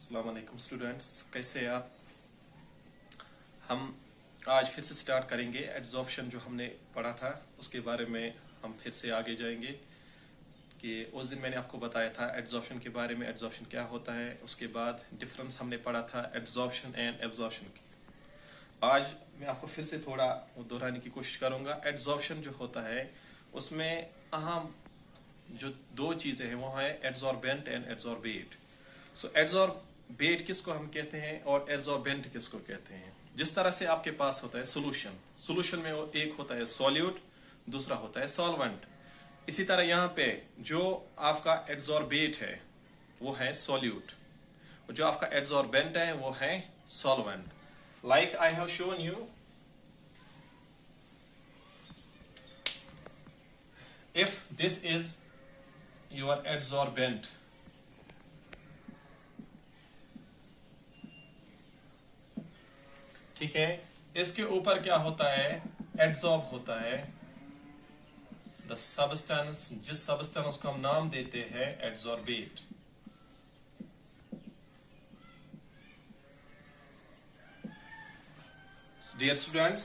अस्सलाम वालेकुम स्टूडेंट्स, कैसे हैं आप। हम आज फिर से स्टार्ट करेंगे एड्जॉर्प्शन जो हमने पढ़ा था उसके बारे में हम फिर से आगे जाएंगे कि उस दिन मैंने आपको बताया था एड्जॉर्प्शन के बारे में, एड्जॉर्प्शन क्या होता है। उसके बाद डिफरेंस हमने पढ़ा था एड्जॉर्प्शन एंड एब्जॉर्प्शन की। आज मैं आपको फिर से थोड़ा दोहराने की कोशिश करूंगा। एड्जॉर्प्शन जो होता है उसमें अहम जो दो चीजें हैं वो है adsorbent and adsorbate. So adsorbate किसको हम कहते हैं और एड्जॉर्बेंट किसको कहते हैं। जिस तरह से आपके पास होता है सोल्यूशन में वो एक होता है सॉल्यूट, दूसरा होता है सॉल्वेंट। इसी तरह यहाँ पे जो आपका एड्जॉर्बेट है वो है सॉल्यूट, जो आपका एड्जॉर्बेंट है वो है solvent. Like I have shown you, if this is your adsorbent, ठीक है, इसके ऊपर क्या होता है, एड्सॉर्ब होता है द सब्सटेंस, जिस सब्सटेंस को हम नाम देते हैं adsorbate. Dear students,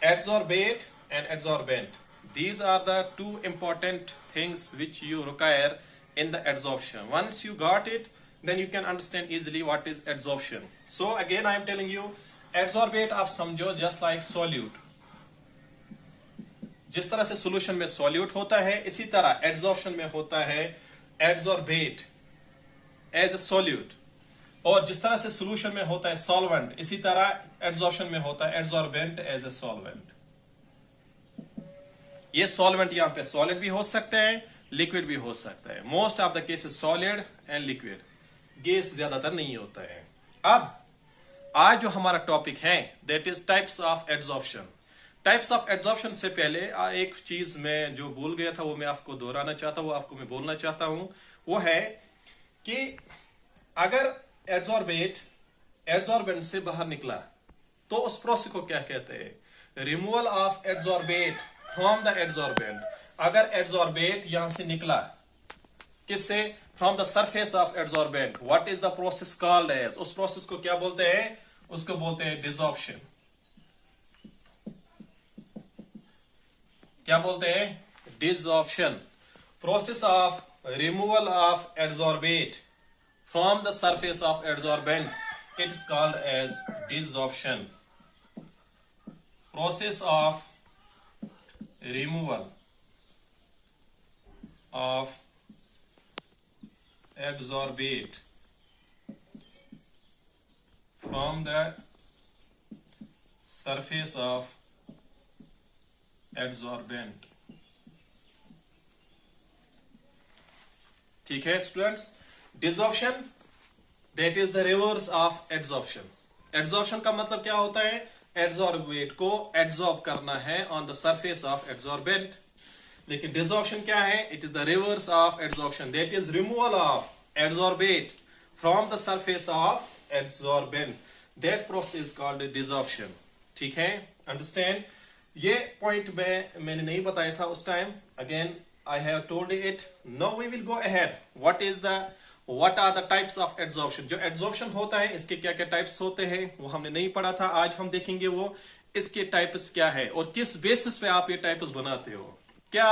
adsorbate and adsorbent, these are the two important things which you require in the adsorption. Once you got it, then you can understand easily what is adsorption. So again I am telling you, adsorbate आप समझो just like solute। जिस तरह से solution में solute होता है इसी तरह adsorption में होता है adsorbate as a solute, और जिस तरह से solution में होता है solvent इसी तरह adsorption में होता है adsorbent as a solvent। ये सॉल्वेंट यहाँ पे सॉलिड भी हो सकता है, लिक्विड भी हो सकता है। Most of the cases solid and liquid, gas ज्यादातर नहीं होता है। अब आज जो हमारा टॉपिक है that is types of adsorption. Types of adsorption से पहले एक चीज मैं जो भूल गया था वो मैं आपको दोहराना चाहता हूँ, आपको मैं बोलना चाहता हूं, वो है कि अगर एड्सॉर्बेंट से बाहर निकला तो उस प्रोसेस को क्या कहते हैं, removal of adsorbate from the adsorbent. अगर एड्सॉर्बेट यहां से निकला किससे, from the surface of adsorbent, what is the process called as, उस प्रोसेस को क्या बोलते हैं, उसको बोलते हैं डिसॉर्प्शन। क्या बोलते हैं, desorption. Process of removal of adsorbate from the surface of adsorbent, it is called as desorption. Process of removal of adsorbate from the surface of adsorbent। ठीक है students, desorption that is the reverse of adsorption. Adsorption का मतलब क्या होता है, adsorbate को adsorb करना है on the surface of adsorbent. लेकिन डिसॉर्प्शन क्या है, it is the reverse of adsorption, that is removal of adsorbate from the surface of adsorbent, that process is called desorption. ठीक है, अंडरस्टैंड। ये पॉइंट मैंने नहीं बताया था उस time, again I have told it, now we will go ahead. What are the types of adsorption? जो adsorption होता है इसके क्या क्या टाइप्स होते हैं वो हमने नहीं पढ़ा था, आज हम देखेंगे वो इसके टाइप्स क्या है और किस बेसिस पे आप ये टाइप्स बनाते हो, क्या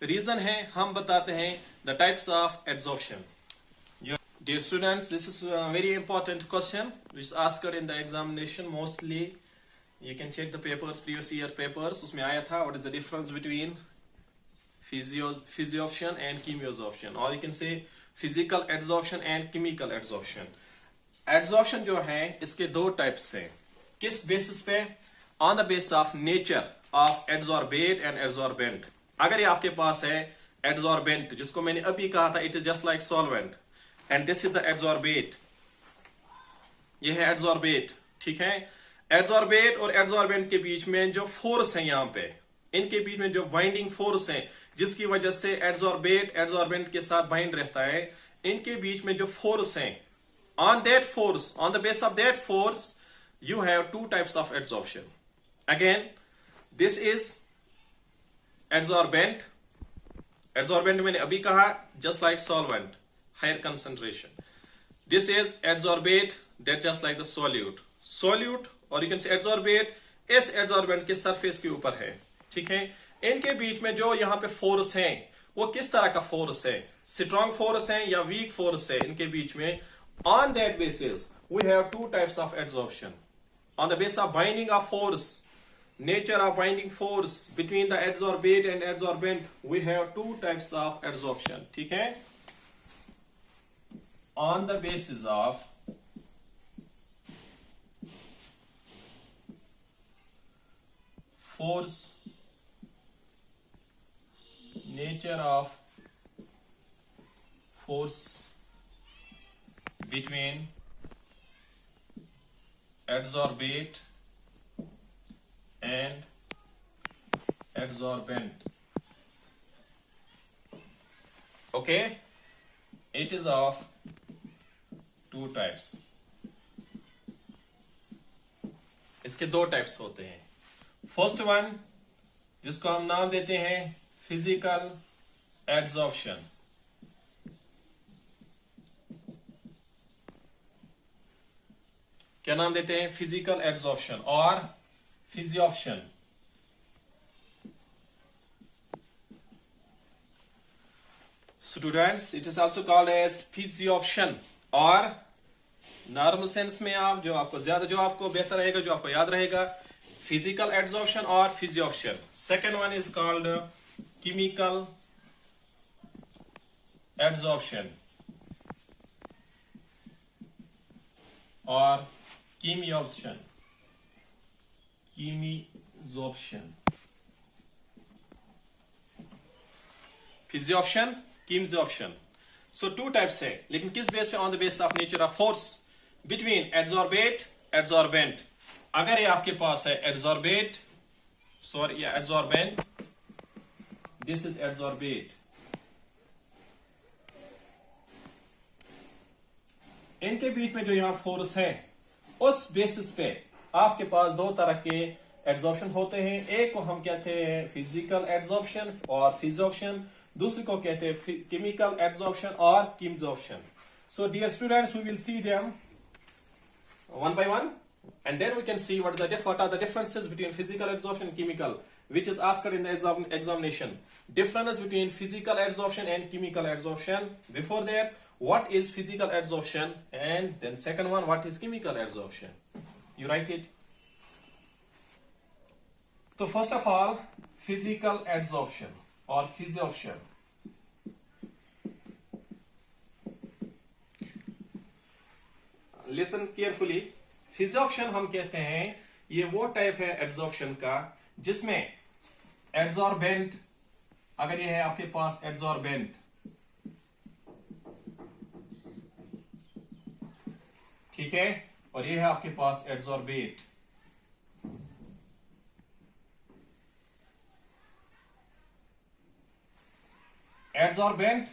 रीजन है, हम बताते हैं the types of adsorption। Dear students, this is a very important question which is asked in the examination mostly. You can check the papers, previous year papers, उसमें आया था what is the difference between physiorption and chemisorption, or you can say physical adsorption and chemical adsorption. Adsorption जो है इसके दो types हैं, किस basis पे, on the basis of nature of adsorbate and adsorbent. अगर ये आपके पास है एड्सॉर्बेंट जिसको मैंने अभी कहा था it is just like solvent and this is the adsorbate, ये है एड्सॉर्बेट। ठीक है, एड्सॉर्बेट और एड्सॉर्बेंट के बीच में जो फोर्स है यहाँ पे, इनके बीच में जो बाइंडिंग फोर्स है जिसकी वजह से एड्सॉर्बेट एड्सॉर्बेंट के साथ बाइंड रहता है, इनके बीच में जो फोर्स है, on that force, on the base of that force you have two types of adsorption. Again this is adsorbent, adsorbent मैंने अभी कहा just like solvent, higher concentration. This is adsorbate, that just like the solute. Solute और you can say adsorbate इस adsorbent के surface के ऊपर है, ठीक है। इनके बीच में जो यहाँ पे फोर्स है वो किस तरह का फोर्स है, स्ट्रॉन्ग फोर्स है या वीक फोर्स है इनके बीच में। On that basis we have two types of adsorption. On the basis of binding of force, nature of binding force between the adsorbate and adsorbent, we have two types of adsorption, ठीक है। On the basis of force, nature of force between adsorbate and adsorbent, okay, it is of two types. इसके दो types होते हैं। First one जिसको हम नाम देते हैं फिजिकल एड्सॉर्प्शन, क्या नाम देते हैं, फिजिकल एड्सॉर्प्शन और physisorption. Students, it is also called as physisorption, और नॉर्मल सेंस में आप जो आपको बेहतर रहेगा, जो आपको याद रहेगा, फिजिकल एड्सॉर्प्शन और physisorption. Second one is called chemical adsorption और कीमियोप्शन। फिजियोप्शन, कीमियोप्शन। सो टू टाइप्स है, लेकिन किस बेस पे? On the base of nature of force between adsorbate adsorbent. अगर ये आपके पास है एड्सॉर्बेट, सॉरी या एड्सॉर्बेंट, दिस इज एड्सॉर्बेट, इनके बीच में जो यहां फोर्स है उस बेसिस पे आपके पास दो तरह के एड्सॉर्प्शन होते हैं। एक को हम कहते हैं फिजिकल एड्सॉर्प्शन और फिजियोप्शन, दूसरे को कहते हैं केमिकल एड्सॉर्प्शन और chemisorption. So dear students, we will see them one by one, and then we can see what are the differences between physical adsorption and chemical, which is asked in the examination. Difference between physical adsorption and chemical adsorption. Before that, what is physical adsorption, and then second one, what is chemical adsorption. You write it. So first of all, physical adsorption or physioption. Listen carefully. Physisorption हम कहते हैं ये वो type है adsorption का जिसमें adsorbent, अगर ये है आपके पास एड्सॉर्बेंट, ठीक है, और ये है आपके पास एड्सॉर्बेट, एड्सॉर्बेंट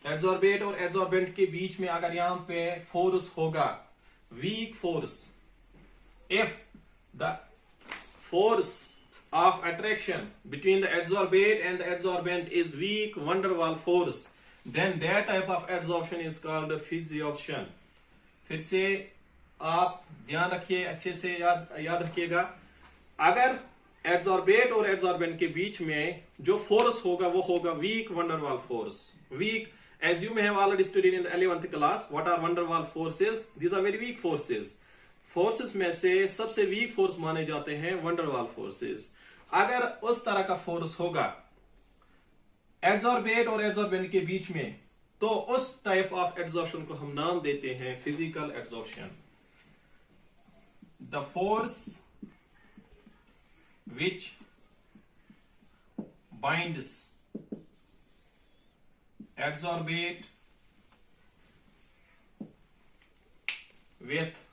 एड्सॉर्बेट और एड्सॉर्बेंट के बीच में अगर यहां पे फोर्स होगा, weak force, if the force of attraction between the adsorbate and the adsorbent is weak van der Waals force, then that type of adsorption is called physioption. फिर से आप ध्यान रखिए, अच्छे से याद रखिएगा, अगर एड्सॉर्बेट और एड्सॉर्बेंट के बीच में जो फोर्स होगा वो होगा week van der Waals force. Weak, as you may have already studied in the 11th class, what are van der Waals forces? These are very weak forces. Forces में से सबसे वीक फोर्स माने जाते हैं van der Waals forces. अगर उस तरह का फोर्स होगा एड्सॉर्बेट और एड्सॉर्बेंट के बीच में, तो उस टाइप ऑफ एड्सॉर्प्शन को हम नाम देते हैं physical adsorption. The force which binds adsorbate with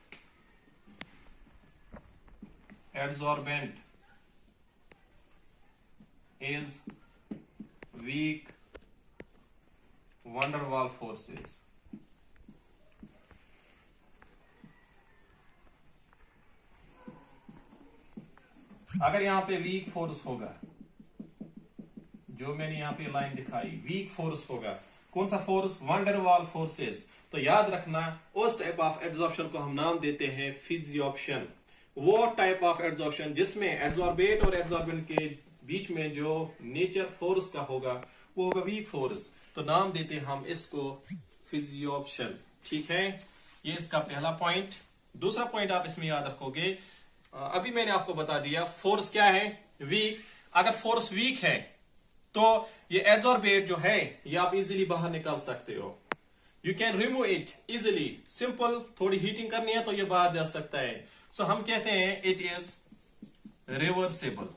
adsorbent is weak van der Waals forces. अगर यहां पे वीक फोर्स होगा, जो मैंने यहां पे लाइन दिखाई, वीक फोर्स होगा, कौन सा फोर्स? वैन डर वाल फोर्सेस। तो याद रखना उस टाइप ऑफ एड्सॉर्प्शन को हम नाम देते हैं फिजियोप्शन। वो टाइप ऑफ एड्सॉर्प्शन जिसमें एड्सॉर्बेट और एड्सॉर्बेंट के बीच में जो नेचर फोर्स का होगा वो होगा वीक फोर्स, तो नाम देते हैं हम इसको फिजियोप्शन। ठीक है, ये इसका पहला पॉइंट। दूसरा पॉइंट आप इसमें याद रखोगे, अभी मैंने आपको बता दिया फोर्स क्या है, वीक। अगर फोर्स वीक है तो ये एड्सॉर्बेट जो है ये आप इजीली बाहर निकाल सकते हो, you can remove it easily. Simple, थोड़ी हीटिंग करनी है तो ये बाहर जा सकता है। सो हम कहते हैं it is reversible,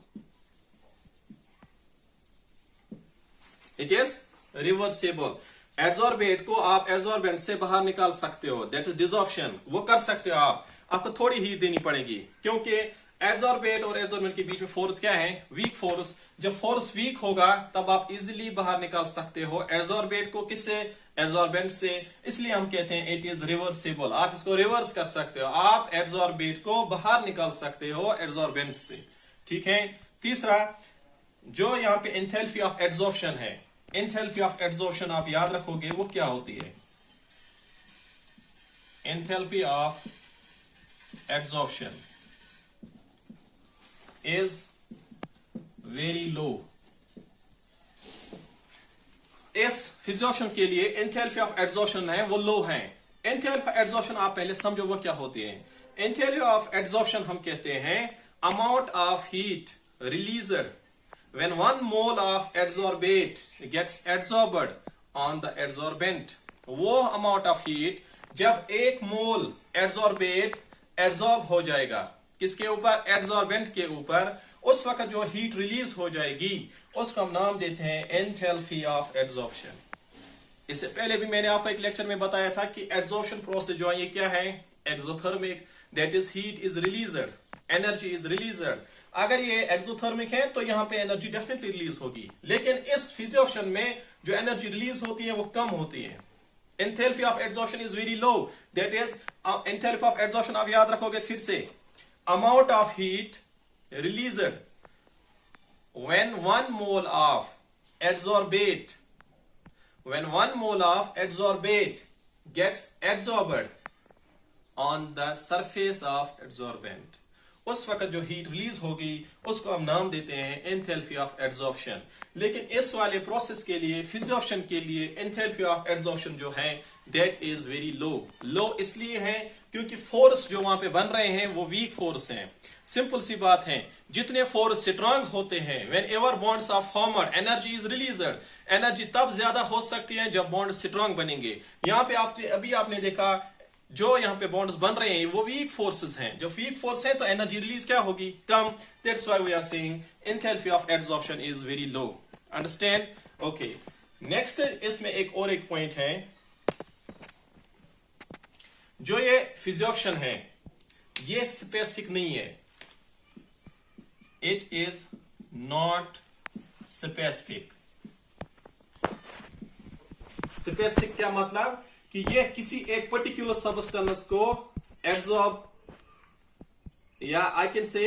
it is reversible. Adsorbate को आप एड्सॉर्बेंट से बाहर निकाल सकते हो, दैट इज डिसॉर्प्शन, वो कर सकते हो आप। आपको थोड़ी हीट देनी पड़ेगी क्योंकि एड्सॉर्बेट और एड्सॉर्बेंट के बीच में फोर्स क्या है? Weak force. जब फोर्स वीक होगा तब आप इजीली बाहर निकाल सकते हो एड्सॉर्बेट को, किससे? एड्सॉर्बेंट से। इसलिए हम कहते हैं इट इज रिवर्सेबल। आप इसको रिवर्स कर सकते हो, आप एड्सॉर्बेट को बाहर निकाल सकते हो एड्सॉर्बेंट से। ठीक है। तीसरा, जो यहाँ पे एंथैल्पी ऑफ एड्सॉर्प्शन है, एंथैल्पी ऑफ एड्सॉर्प्शन आप याद रखोगे वो क्या होती है? Enthalpy of adsorption is very लो। इस फिजियोप्शन के लिए एंथैल्पी ऑफ एड्सॉर्प्शन है वो लो है। एंथैल्पी ऑफ एड्सॉर्प्शन आप पहले समझो वो क्या होती है। एंथैल्पी ऑफ एड्सॉर्प्शन हम कहते हैं amount of heat released when 1 mole of adsorbate gets adsorbed on the adsorbent। वो amount of heat जब 1 मोल adsorbate adsorb हो जाएगा किसके ऊपर? adsorbent के ऊपर, उस वक्त जो हीट रिलीज हो जाएगी उसको हम नाम देते हैं एंथैल्पी ऑफ एड्सॉर्प्शन। इससे पहले भी मैंने आपको एक लेक्चर में बताया था कि एड्सॉर्प्शन प्रोसेस जो है ये क्या है? Exothermic, that is heat is released, energy is released. अगर ये एक्सोथर्मिक है तो यहाँ पे एनर्जी डेफिनेटली रिलीज होगी, लेकिन इस फिजियोप्शन में जो एनर्जी रिलीज होती है वो कम होती है। Enthalpy of adsorption is very low, that is enthalpy of adsorption आप याद रखोगे फिर से, amount of heat released when 1 mole of adsorbate gets adsorbed on the surface of adsorbent, उस वक्त जो हीट रिलीज होगी उसको हम नाम देते हैं एंथैल्पी ऑफ एड्सॉर्प्शन। लेकिन इस वाले प्रोसेस के लिए, फिजियोप्शन के लिए, एंथैल्पी ऑफ एड्सॉर्प्शन जो है दैट इज वेरी लो। लो इसलिए है क्योंकि फोर्स जो वहां पे बन रहे हैं वो वीक फोर्स हैं। सिंपल सी बात है, जितने फोर्स स्ट्रांग होते हैं, whenever bonds are formed energy is released. Energy तब ज्यादा हो सकती है जब बॉन्ड स्ट्रांग बनेंगे। यहाँ पे अभी आपने देखा जो यहाँ पे बॉन्ड्स बन रहे हैं वो वीक फोर्सेस हैं। जो वीक फोर्स है तो एनर्जी रिलीज क्या होगी? कम। That's why we are saying enthalpy of adsorption is very low. Understand? Okay, next इसमें एक पॉइंट है, जो ये फिजियोप्शन है ये स्पेसिफिक नहीं है, it is not specific. Specific क्या मतलब? कि ये किसी एक पर्टिकुलर सबस्टेंस को एड्सॉर्ब, या आई कैन से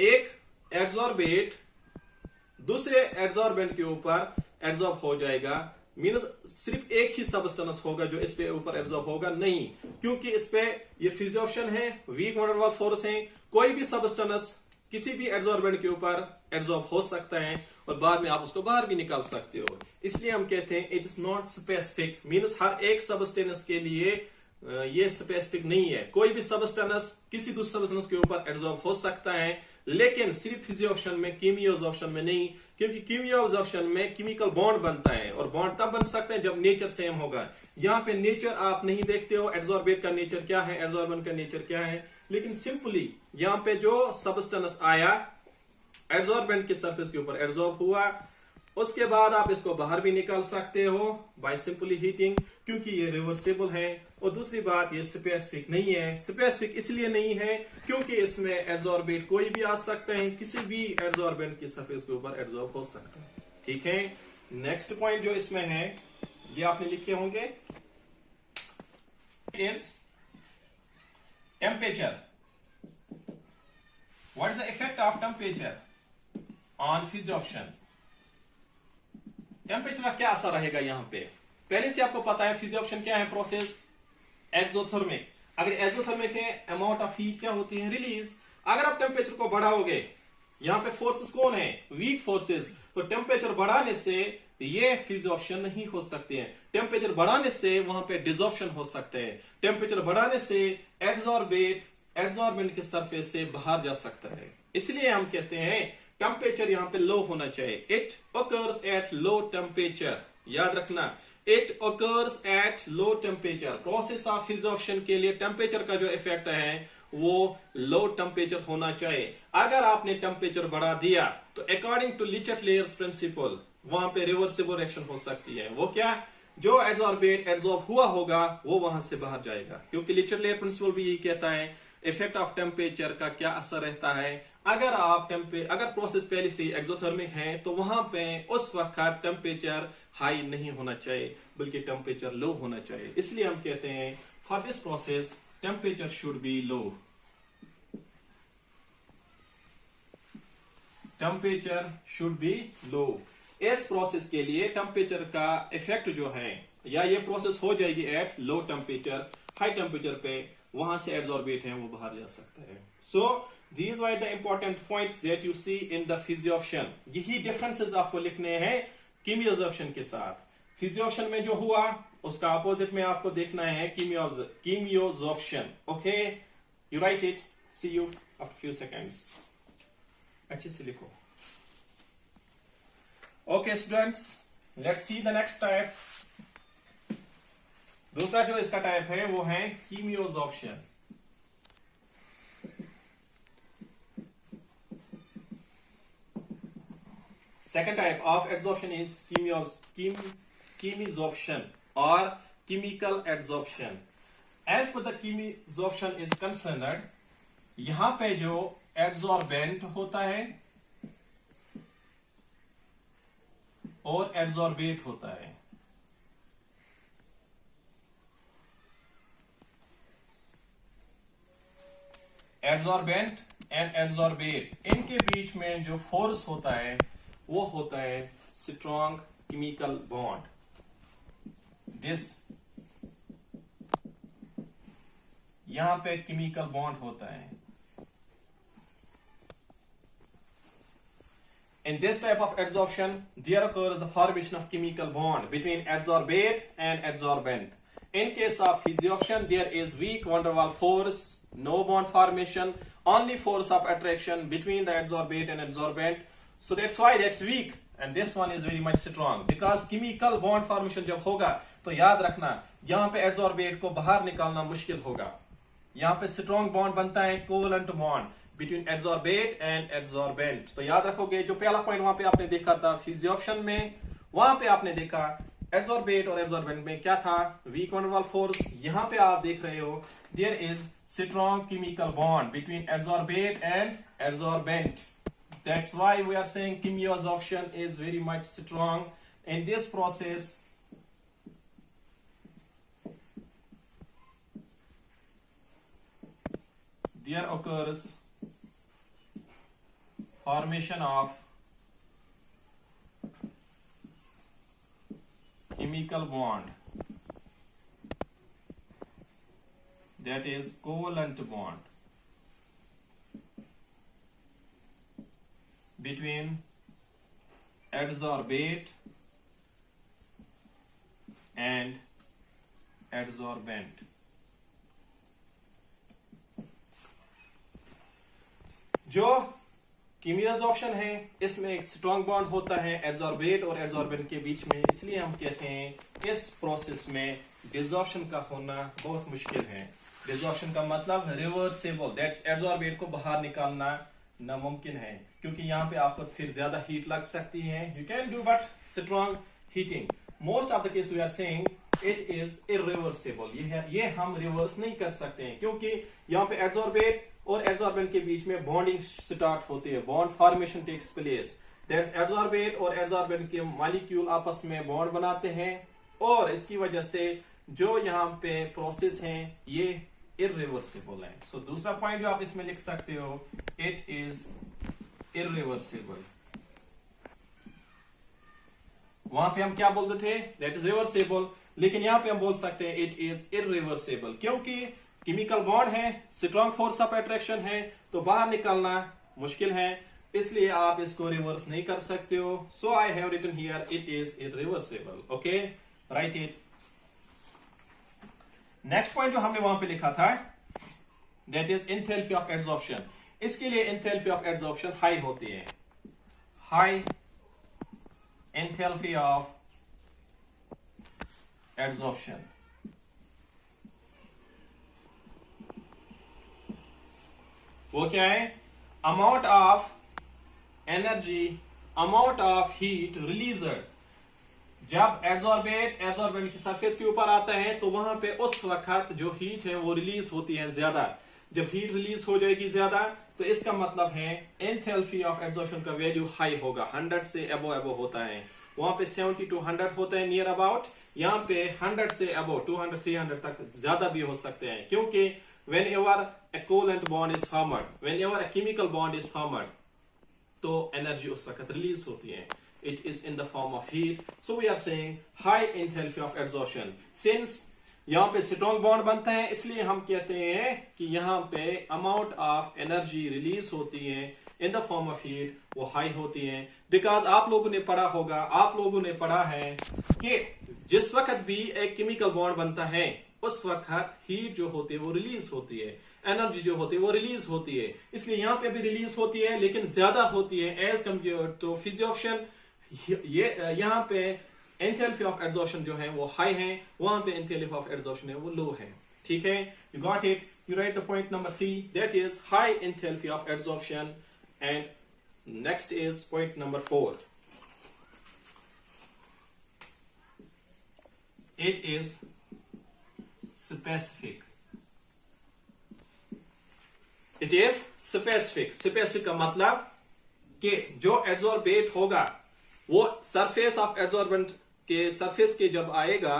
एक एड्सॉर्बेट दूसरे एड्सॉर्बेंट के ऊपर एड्सॉर्ब हो जाएगा। मीन्स सिर्फ एक ही सबस्टेंस होगा जो इस पे ऊपर एब्जॉर्ब होगा, नहीं, क्योंकि इस पे ये फिजियोप्शन है, weak van der Waals force है, कोई भी सबस्टेंस किसी भी एड्सॉर्बेंट के ऊपर एब्जॉर्ब हो सकता है और बाद में आप उसको बाहर भी निकाल सकते हो। इसलिए हम कहते हैं it is not specific, means हर एक सबस्टेंस के लिए ये स्पेसिफिक नहीं है। कोई भी सबस्टेंस किसी दूसरे सबस्टेंस के ऊपर एब्जॉर्ब हो सकता है, लेकिन सिर्फ फिजियोप्शन में, कीमियोजॉर्प्शन में नहीं, क्योंकि कीमियोजॉर्प्शन में केमिकल बॉन्ड बनता है और बॉन्ड तब बन सकते हैं जब नेचर सेम होगा। यहाँ पे नेचर आप नहीं देखते हो, एड्सॉर्बेट का नेचर क्या है, एड्सॉर्बेंट का नेचर क्या है, लेकिन सिंपली यहाँ पे जो सबस्टेंस आया एड्सॉर्बेंट के सरफेस के ऊपर एड्सॉर्ब हुआ, उसके बाद आप इसको बाहर भी निकाल सकते हो बाय सिंपली हीटिंग, क्योंकि ये रिवर्सेबल है। और दूसरी बात, ये स्पेसिफिक नहीं है। स्पेसिफिक इसलिए नहीं है क्योंकि इसमें एड्सॉर्बेट कोई भी आ सकते हैं, किसी भी एड्सॉर्बेंट की सरफेस के ऊपर एड्सॉर्ब हो सकता है। ठीक है, नेक्स्ट पॉइंट जो इसमें है ये आपने लिखे होंगे, is temperature. What is the effect of temperature on physisorption? Temperature का क्या असर रहेगा यहां पे? पहले से आपको पता है फिजियोशन क्या है प्रोसेस, एक्सोथर्मिक। अगर एक्सोथर्मिक है, अमाउंट ऑफ हीट क्या होती है, रिलीज। अगर आप टेम्परेचर को बढ़ाओगे, यहां पे फोर्सेस कौन है, वीक फोर्सेस, तो टेम्परेचर बढ़ाने से ये फिजियोशन नहीं हो सकते हैं। टेम्परेचर बढ़ाने से वहां पे डिसॉर्प्शन हो सकते हैं। टेम्परेचर बढ़ाने से एड्सॉर्बेंट के सरफेस से बाहर जा सकता है। इसलिए हम कहते हैं टेम्परेचर यहां पे लो होना चाहिए। It occurs at low temperature, याद रखना, it occurs at low temperature. Process of physisorption के लिए टेम्परेचर का जो इफेक्ट है वो लो टेम्परेचर होना चाहिए। अगर आपने टेम्परेचर बढ़ा दिया तो अकॉर्डिंग टू लिचट-लेयर्स प्रिंसिपल वहां पे रिवर्सिबल रिएक्शन हो सकती है। वो क्या, जो एड्सॉर्ब हुआ होगा वो वहां से बाहर जाएगा, क्योंकि लिचट-लेयर प्रिंसिपल भी यही कहता है इफेक्ट ऑफ टेम्परेचर का क्या असर रहता है। अगर प्रोसेस पहले से एक्सोथर्मिक है तो वहां पे उस वक्त टेम्परेचर हाई नहीं होना चाहिए, बल्कि टेम्परेचर लो होना चाहिए। इसलिए हम कहते हैं for this process temperature should be low. Temperature should be low. इस प्रोसेस के लिए टेम्परेचर का इफेक्ट जो है, या ये प्रोसेस हो जाएगी eight low temperature, high temperature पे वहां से एड्सॉर्बेट है वो बाहर जा सकता है। So these were the important points that you see in the physisorption. यही डिफरेंसेस आपको लिखने हैं कीमियोजॉर्प्शन के साथ। फिजियोशन में जो हुआ उसका अपोजिट में आपको देखना है chemisorption. Okay, you write it, see you after few seconds. अच्छे से लिखो। Okay students, let's see the next type. दूसरा जो इसका टाइप है वो है कीमियोजॉर्प्शन। Second type of adsorption is chemisorption or chemical adsorption. As per the chemisorption is concerned, यहां पे जो एड्सॉर्बेंट होता है और एड्सॉर्बेट होता है। एड्सॉर्बेंट एंड एड्सॉर्बेट, इनके बीच में जो फोर्स होता है वो होता है स्ट्रॉन्ग केमिकल बॉन्ड। दिस यहां पे केमिकल बॉन्ड होता है। In this type of adsorption, there occurs the formation of chemical bond between adsorbate and adsorbent. In case of physioption, there is weak van der Waals force, no bond formation, only force of attraction between the adsorbate and adsorbent. So that's why that's weak, and this one is very much strong. Because chemical bond formation जब होगा तो याद रखना यहाँ पे adsorbate को बाहर निकालना मुश्किल होगा। यहाँ पे strong bond बनता है covalent bond between adsorbate and adsorbent। तो याद रखोगे जो पहला पॉइंट वहां पे आपने देखा था फिजियोप्शन में, वहां पे आपने देखा adsorbate और adsorbent में क्या था, weak van der Waals force। यहाँ पे आप देख रहे हो there is strong chemical bond between adsorbate and adsorbent। That's why we are saying chemisorption is very much strong. In this process, there occurs formation of chemical bond, that is covalent bond, between adsorbate and adsorbent। जो कीमियोजॉर्प्शन है इसमें एक strong bond होता है adsorbate और adsorbent के बीच में, इसलिए हम कहते हैं इस प्रोसेस में डिसॉर्प्शन का होना बहुत मुश्किल है। डिसॉर्प्शन का मतलब रिवर्सिबल, दैट्स एड्सॉर्बेट को बाहर निकालना नामुमकिन है, क्योंकि यहाँ पे आपको फिर ज्यादा हीट लग सकती है। You can do but strong heating. Most of the case we are saying it is irreversible. ये हम रिवर्स नहीं कर सकते हैं, क्योंकि यहाँ पे एड्सॉर्बेट और एड्सॉर्बेंट के बीच में बॉन्डिंग स्टार्ट होती है, bond formation takes place. That's adsorbate और एड्सॉर्बेंट के मॉलिक्यूल आपस में बॉन्ड बनाते हैं, और इसकी वजह से जो यहाँ पे प्रोसेस है ये इरिवर्सिबल है। सो दूसरा पॉइंट जो आप इसमें लिख सकते हो, इट इज इरिवर्सिबल। वहां पे हम क्या बोलते थे, दैट इज रिवर्सिबल, लेकिन यहां पे हम बोल सकते हैं इट इज इरिवर्सिबल, क्योंकि केमिकल बॉन्ड है, स्ट्रॉन्ग फोर्स ऑफ अट्रैक्शन है, तो बाहर निकलना मुश्किल है, इसलिए आप इसको रिवर्स नहीं कर सकते हो। So I have written here it is irreversible. Okay, write it. Next point जो हमने वहां पे लिखा था, that is enthalpy of adsorption. इसके लिए एंथैल्पी ऑफ एड्सॉर्प्शन हाई होती है, हाई एंथैल्पी ऑफ एड्सॉर्प्शन। वो क्या है, amount of energy, amount of heat released. जब एड्सॉर्बेंट की सरफेस के ऊपर आता है तो वहां पे उस वक्त जो हीट है वो रिलीज होती है ज्यादा। जब हीट रिलीज हो जाएगी ज्यादा तो इसका मतलब है एंथैल्पी ऑफ एड्सॉर्प्शन का वैल्यू हाई होगा, 100 से अबो होता है। वहां पे 70 to 100 होता है नियर अबाउट, यहाँ पे 100 से अबो 200 300 तक ज्यादा भी हो सकते हैं, क्योंकि whenever a covalent bond is formed, whenever a chemical bond is formed, तो एनर्जी उस वक्त रिलीज होती है, it is in the form of heat. So we are saying high enthalpy of adsorption. Since यहाँ पे स्ट्रॉन्ग बॉन्ड बनता है, इसलिए हम कहते हैं कि यहाँ पे अमाउंट ऑफ एनर्जी रिलीज होती है in the form of heat, वो हाई होती है। बिकॉज आप लोगों ने पढ़ा होगा, आप लोगों ने पढ़ा है कि जिस वक्त भी एक केमिकल बॉन्ड बनता है उस वक्त हीट जो होती है वो रिलीज होती है, एनर्जी जो होती है वो रिलीज होती है। इसलिए यहाँ पे भी रिलीज होती है, लेकिन ज्यादा होती है एज कम्पेयर टू फिजियोप्शन। ये यहाँ पे एंथैल्पी ऑफ एड्सॉर्प्शन जो है वो हाई है, वहां पे एंथैल्पी ऑफ एड्सॉर्प्शन है वो लो है। ठीक है, you got it. You right the point number 3, that is high enthalpy of adsorption. And next is point number 4, it is specific. It is specific. Specific का मतलब कि जो एड्सॉर्बेट होगा वो सरफेस ऑफ एड्सॉर्बेंट के सरफेस के जब आएगा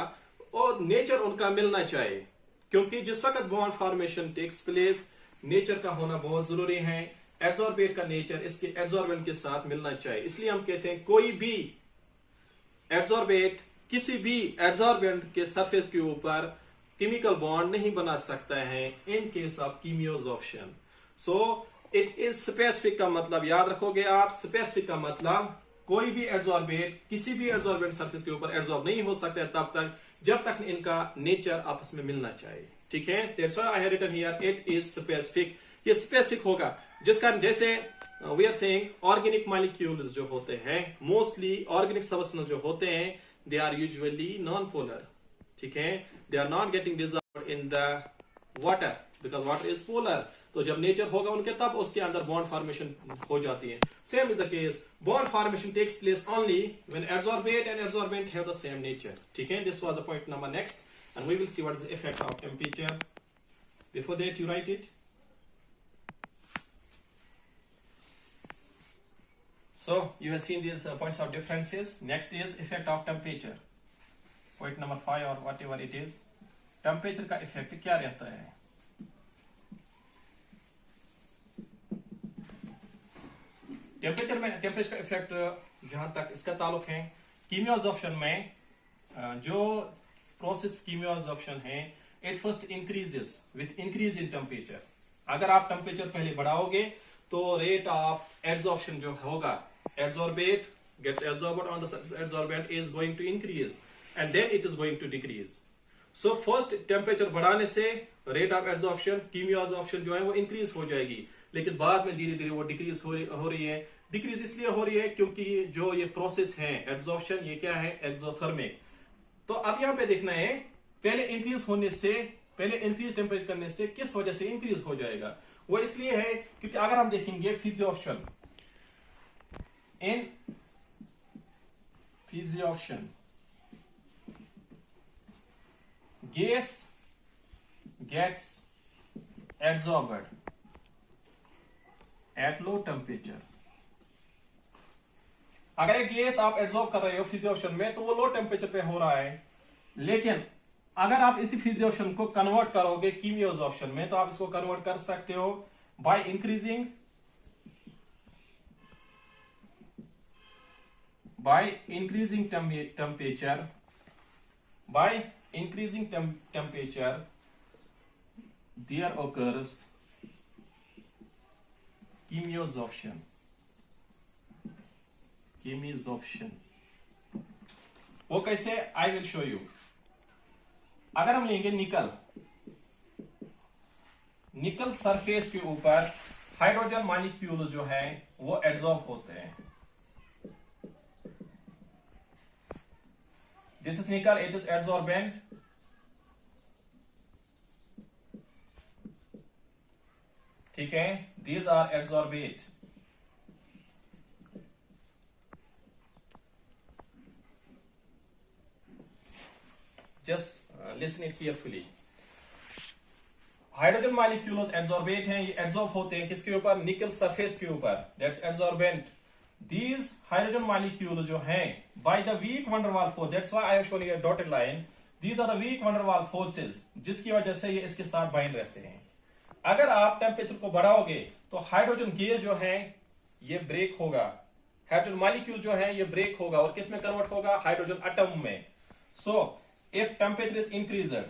और नेचर उनका मिलना चाहिए, क्योंकि जिस वक्त bond formation takes place nature का होना बहुत जरूरी है। एड्सॉर्बेट का नेचर इसके एड्सॉर्बेंट के साथ मिलना चाहिए, इसलिए हम कहते हैं कोई भी एड्सॉर्बेट किसी भी एड्सॉर्बेंट के सरफेस के ऊपर केमिकल बॉन्ड नहीं बना सकता है in case of chemisorption. So it is specific का मतलब याद रखोगे आप, स्पेसिफिक का मतलब कोई भी एड्सॉर्बेट किसी भी एड्सॉर्बेंट सरफेस के ऊपर एड्सॉर्ब नहीं हो सकता है तब तक जब तक इनका नेचर आपस में मिलना चाहिए। ठीक है, that's why I have written here it is specific. ये स्पेसिफिक होगा जिसका, जैसे we are saying organic molecules जो होते हैं, मोस्टली ऑर्गेनिक सब्सटेंस जो होते हैं, they are usually non polar. ठीक है, they are not getting dissolved in the water because water is polar. तो जब नेचर होगा उनके तब उसके अंदर बॉन्ड फॉर्मेशन हो जाती है। Same is the case, bond formation takes place only when adsorbate and adsorbent have the same nature. ठीक है, this was the point number next and we will see what is the effect of temperature. Before that you write it. So you have seen these points of differences. Next is effect of temperature. Point number 5 or whatever it is. Temperature का effect क्या रहता है? Temperature का effect जहां तक इसका ताल्लुक है, कीमियोसॉर्प्शन में जो प्रोसेस कीमियोसॉर्प्शन है, it first increases with increase in temperature. अगर आप टेम्परेचर पहले बढ़ाओगे तो रेट ऑफ एड्सॉर्प्शन जो होगा, adsorbate gets absorbed on the adsorbent is going to increase and then it is going to decrease. So first temperature बढ़ाने से rate of adsorption, कीमियोसॉर्प्शन जो है वो इंक्रीज हो जाएगी, लेकिन बाद में धीरे धीरे वो डिक्रीज हो रही है। डिक्रीज इसलिए हो रही है क्योंकि जो ये प्रोसेस है एड्सॉर्प्शन, ये क्या है, एक्सोथर्मिक। तो अब यहाँ पे देखना है पहले इंक्रीज होने से, पहले इंक्रीज टेम्परेचर करने से किस वजह से इंक्रीज हो जाएगा। वो इसलिए है क्योंकि अगर हम देखेंगे फिजियोप्शन, इन फिजियोप्शन gas gets absorbed at low temperature। अगर एक गैस आप एब्जॉर्ब कर रहे हो फिजियोप्शन में तो वो लो टेम्परेचर पे हो रहा है, लेकिन अगर आप इसी फिजियोशन को कन्वर्ट करोगे कीमियोजॉर्प्शन में, तो आप इसको कन्वर्ट कर सकते हो by increasing temperature there occurs chemisorption. वो कैसे? I will show you. अगर हम लेंगे निकल सरफेस के ऊपर हाइड्रोजन मॉलिक्यूल जो है वो एड्सॉर्ब होते हैं। This is nickel, it is adsorbent. ठीक है, these are adsorbate. Just listen it carefully. Hydrogen molecules adsorbate हैं, ये एड्सॉर्ब होते हैं किसके ऊपर? निकल सरफेस के ऊपर, that's adsorbent. These hydrogen molecules जो हैं by the weak van der Waals force, that's why I have shown you a dotted line. These are the weak van der Waals forces, जिसकी वजह से ये इसके साथ बाइंड रहते हैं। अगर आप टेम्परेचर को बढ़ाओगे तो हाइड्रोजन गैस जो है ये ब्रेक होगा, हाइड्रोजन मॉलिक्यूल जो है ये ब्रेक होगा और किस में कन्वर्ट होगा? हाइड्रोजन एटम में। So if temperature is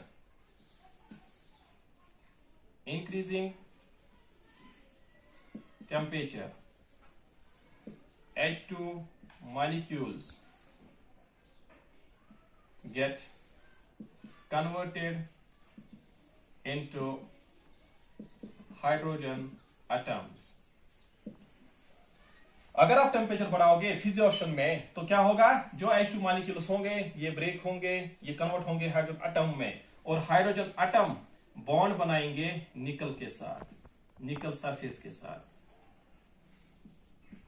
increasing temperature, H2 molecules get converted into hydrogen atoms. अगर आप टेम्परेचर बढ़ाओगे फिजियोशन में तो क्या होगा? जो H2 मॉलिक्यूल्स होंगे ये ब्रेक होंगे, ये कन्वर्ट होंगे हाइड्रोजन एटम में, और हाइड्रोजन एटम बॉन्ड बनाएंगे निकल के साथ, निकल सरफेस के साथ।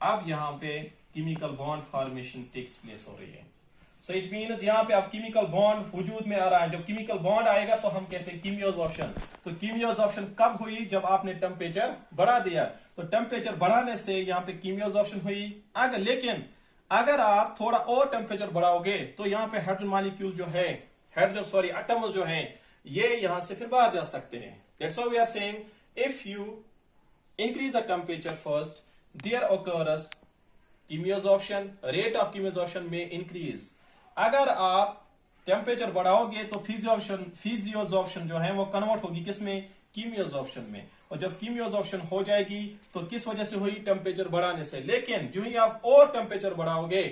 अब यहां पे chemical bond formation takes place हो रही है। सो इट मीन्स यहां पे अब केमिकल बॉन्ड वजूद में आ रहा है। जब केमिकल बॉन्ड आएगा तो हम कहते हैं कीमियोजॉर्प्शन। तो कीमियोजॉर्प्शन कब हुई? जब आपने टेम्परेचर बढ़ा दिया। तो टेम्परेचर बढ़ाने से यहां पे कीमियोजॉर्प्शन हुई। लेकिन अगर आप थोड़ा और टेम्परेचर बढ़ाओगे तो यहां पे हाइड्रोजन मॉलिक्यूल जो है, एटम्स जो है, ये यहां से फिर बाहर जा सकते हैं। That's why we are saying if you increase the temperature first, there occurs chemisorption, rate of chemisorption में इंक्रीज। अगर आप टेम्परेचर बढ़ाओगे तो फिजियोजॉर्प्शन जो है वो कन्वर्ट होगी किसमें? कीमियोजॉर्प्शन में। और जब कीमियोजॉर्प्शन हो जाएगी तो किस वजह से हुई? टेम्परेचर बढ़ाने से। लेकिन जो ही आप और टेम्परेचर बढ़ाओगे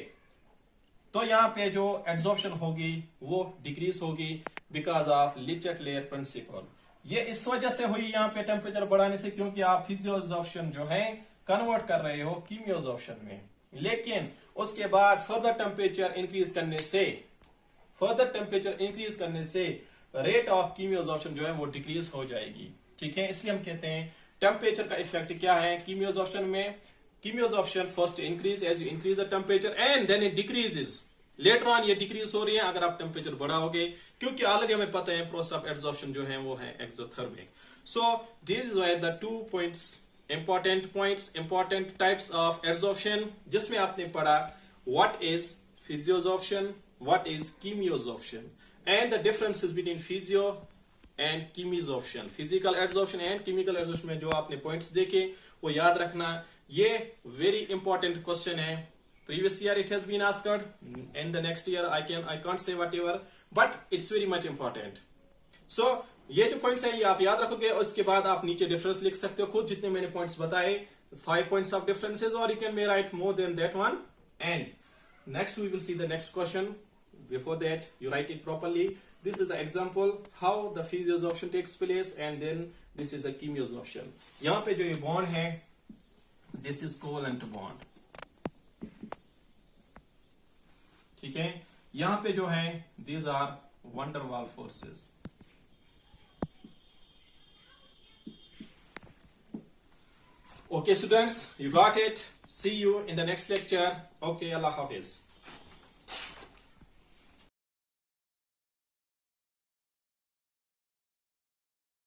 तो यहां पे जो एड्सॉर्प्शन होगी वो डिक्रीज होगी बिकॉज ऑफ लिचट लेयर प्रिंसिपल। ये इस वजह से हुई यहां पे टेम्परेचर बढ़ाने से, क्योंकि आप फिजियोजॉर्प्शन जो है कन्वर्ट कर रहे हो कीमियोजॉर्प्शन में। लेकिन उसके बाद फर्दर टेम्परेचर इंक्रीज करने से रेट ऑफ कीमियोजॉर्प्शन जो है वो डिक्रीज हो जाएगी। ठीक है, इसलिए हम कहते हैं टेम्परेचर का इफेक्ट क्या है कीमियोजॉर्प्शन में? Chemisorption first increase as you increase the temperature and then it decreases. Later on ये डिक्रीज हो रही है अगर आप टेम्परेचर बढ़ाओगे, क्योंकि ऑलरेडी हमें पता है प्रोसेस ऑफ एड्सॉर्प्शन जो है वो है exothermic. So this were the 2 points, important types of adsorption, जिसमें आपने पढ़ा what is physiorsorption, what is chemiorsorption, and the differences between physio and chemisorption, physical adsorption and chemical adsorption में जो आपने points देखे वो याद रखना। ये very important question है। Previous year it has been asked, and the next year I can't say whatever, but it's very much important. So ये जो पॉइंट्स है ये आप याद रखोगे और उसके बाद आप नीचे डिफरेंस लिख सकते हो खुद जितने मैंने पॉइंट्स बताए, 5 points of differences, or you can may write more than that one. And next we will see the next question. Before that you write it properly. This is the example how the physiorsorption takes place, and then this is the chemiorsorption. यहाँ पे जो ये bond है this is covalent bond. ठीक है, यहाँ पे जो है these are van der Waals forces. Okay students, you got it. See you in the next lecture. Okay, Allah Hafiz.